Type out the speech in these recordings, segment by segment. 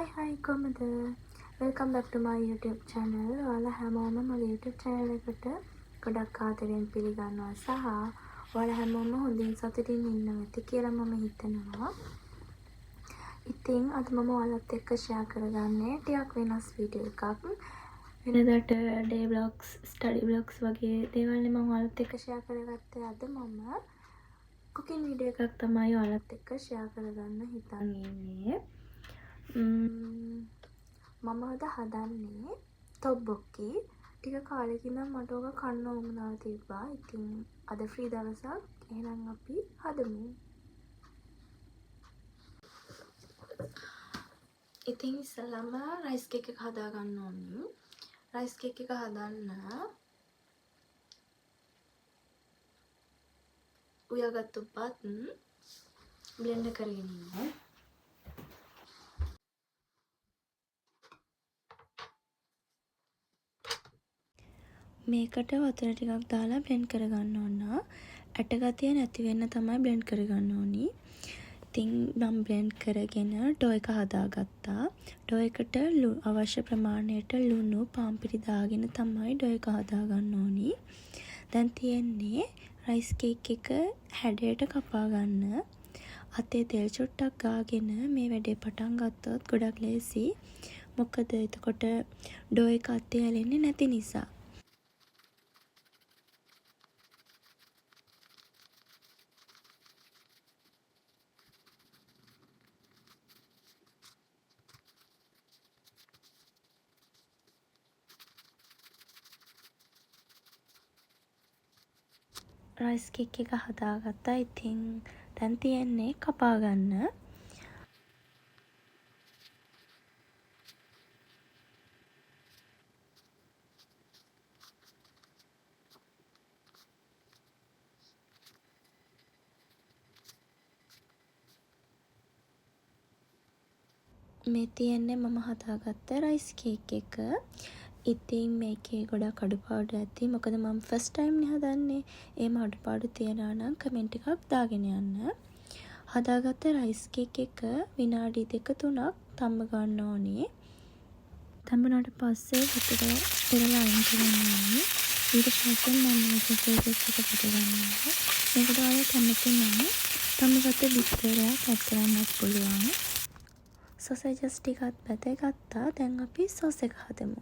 Hi කොහමද? Welcome back to my YouTube channel. ඔයාලා හැමෝම මගේ YouTube channel එකට ගොඩක් ආදරෙන් පිළිගන්නවා සහ ඔයාලා හැමෝම හොඳින් සතුටින් ඉන්නවා ඇති කියලා මම හිතනවා. ඉතින් අද මම ඔයාලත් එක්ක share කරගන්නේ ටිකක් වෙනස් වීඩියෝ එකක්. වෙනදාට day vlogs, study vlogs වගේ දේවල් නේ මම ඔයාලත් එක්ක share කරගත්තේ. අද මම cooking video එකක් තමයි ඔයාලත් එක්ක share කරගන්න හිතන් ඉන්නේ. මම අද හදන්නේ තොබ්බොක්කි. ටික කාලෙකින් නම් මට ඕක කන්න උවමනාව තිබ්බා. ඉතින් අද ෆ්‍රී දවසක්. එහෙනම් අපි හදමු. ඉතින් ඉස්සෙල්ලාම රයිස් කේක් එක හදා ගන්න ඕනේ. රයිස් කේක් එක හදන්න උයාගත්තු බත් බ්ලෙන්ඩ් කරගෙන ඉන්න. මේකට වතුර ටිකක් දාලා බ්ලෙන්ඩ් කරගන්න ඕන. ඇටගතිය නැති වෙන්න තමයි බ්ලෙන්ඩ් කරගන්න ඕනි. ඉතින් මම බ්ලෙන්ඩ් කරගෙන ඩෝ එක හදාගත්තා. ඩෝ එකට අවශ්‍ය ප්‍රමාණයට ලුණු පාන්පිරි දාගෙන තමයි ඩෝ එක හදාගන්න ඕනි. දැන් තියෙන්නේ රයිස් කේක් එක හැඩයට කපා ගන්න. අතේ තෙල් චුට්ටක් ගාගෙන මේ වැඩේ පටන් ගත්තොත් ගොඩක් ලේසි. මොකද එතකොට ඩෝ එක අතේ ඇලෙන්නේ නැති නිසා. රයිස් කේක් එක හදාගත්තා. ඉතින් දැන් තියෙන්නේ කපා ගන්න. මේ තියෙන්නේ මම හදාගත්ත රයිස් කේක් එක. ඉතින් මේකේ ගොඩක් අඩුපාඩු ඇති. මොකද මම ෆස්ට් ටයිම් නේ හදන්නේ. එහෙම අඩුපාඩු තියනවා නම් කමෙන්ට් එකක් දාගෙන යන්න. හදාගත්ත රයිස් කේක් එක විනාඩි 2-3ක් තම්බ ගන්න ඕනේ. තම්බුනාට පස්සේ හිතට පෙරලා අයින් කරන්න ඕනේ. ඊට පස්සේ මම මේක සෝසෙස් එක පට ගන්නවා. මේකට ඔයාලා කැමති නම් තම්බගත්ත බිස්තරයක් ඇඩ් කරන්නත් පුළුවන්. සොසේජස් ටිකත් බැදගත්තා. දැන් අපි සෝස් එක හදමු.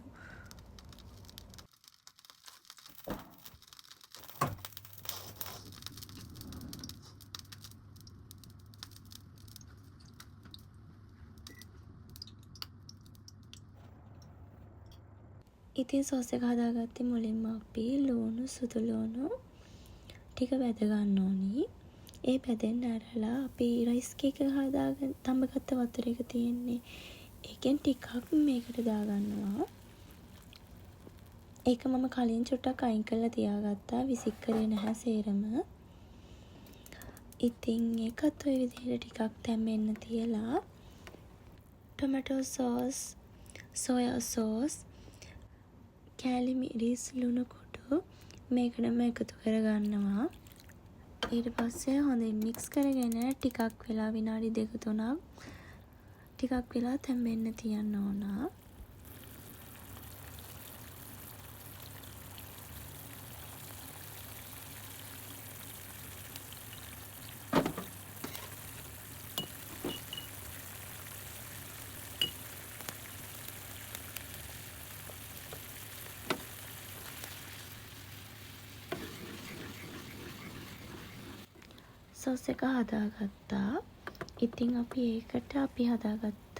ඉතින් සෝස් එක හදාගත්තේ මුලින්ම අපි ලුණු සුදු ලුණු ටික බැද ගන්න ඕනි. ඒ බැදෙන්න ඇරලා අපි රයිස් කේක් එක හදාගෙන තඹගත්ත වතුර එක තියෙන්නේ. ඒකෙන් ටිකක් මේකට දාගන්නවා. ඒක මම කලින් චුට්ටක් අයින් කරලා තියාගත්තා. විසික් කරේ නැහැ සේරම. ඉතින් ඒකත් ඔය විදිහට ටිකක් තැම්බෙන්න තියලා ටොමැටෝ සෝස්, සෝයා සෝස්, කෑලි මිරිස් ලුණු කුඩු මේකටම එකතු කරගන්නවා. ඊට පස්සේ හොඳින් මික්ස් කරගෙන ටිකක් වෙලා විනාඩි 2-3ක් ටිකක් වෙලා තැම්බෙන්න තියන්න ඕන. සෝස් එක හදාගත්තා. ඉතින් අපි ඒකට අපි හදාගත්ත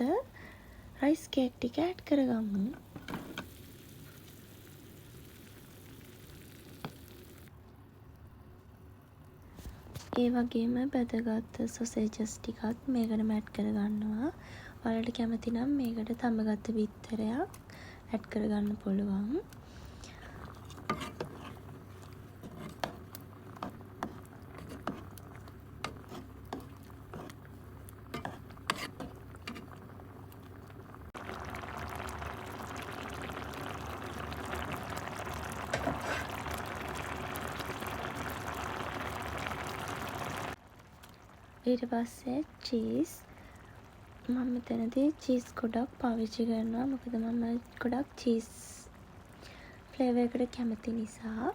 රයිස් කේක් ටික ඇඩ් කරගමු. ඒ වගේම බැදගත්ත සොසේජස් ටිකත් මේකටම ඇඩ් කරගන්නවා. ඔයාලට කැමති නම් මේකට තඹගත්ත බිත්තරයක් ඇඩ් කරගන්න පුළුවන්. ඊට පස්සේ චීස් මම මෙතනදී චීස් ගොඩක් පාවිච්චි කරනවා. මොකද මම ගොඩක් චීස් ෆ්ලේවර් එකට කැමති නිසා.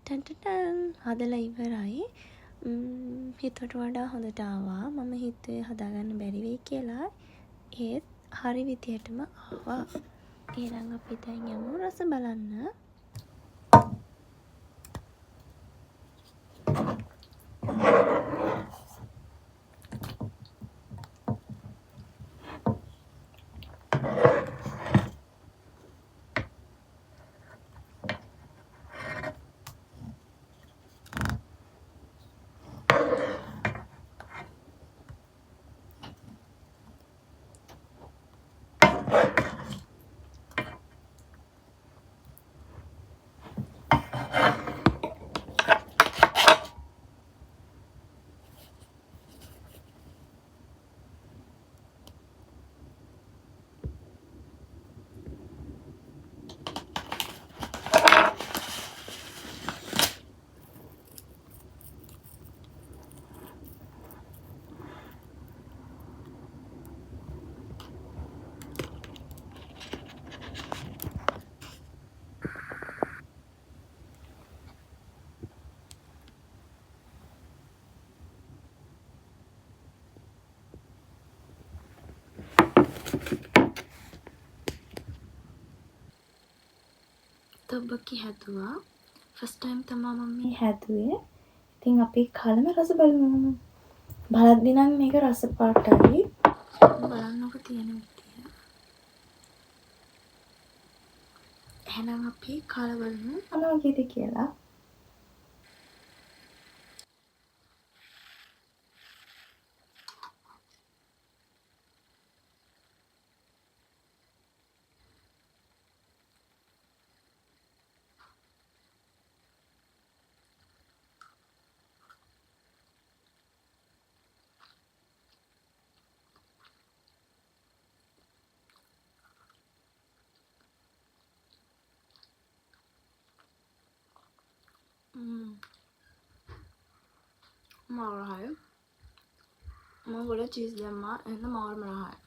ටන්ටටන් හදලා ඉවරයි. හිතුවට වඩා හොඳට ආවා. මම හිතුවේ හදාගන්න බැරි වෙයි කියලා. ඒත් හරි විදිහටම ආවා. එහෙනම් අපි දැන් යමු රස බලන්න. තොබ්බකි හැදුවා. ෆස්ට් ටයිම් තමා මම මේ හැදුවේ. ඉතින් අපි කලම රස බලමු. බලද්දි නම් මේක රස පාටයි. බලන්නකො තියෙන විදිය. එහෙනම් අපි කාලා බලමු මොනවගේද කියලා. මාරයි. මම ගොඩක් චීස් දැම්මා. එහෙනම් මාරම රහයි.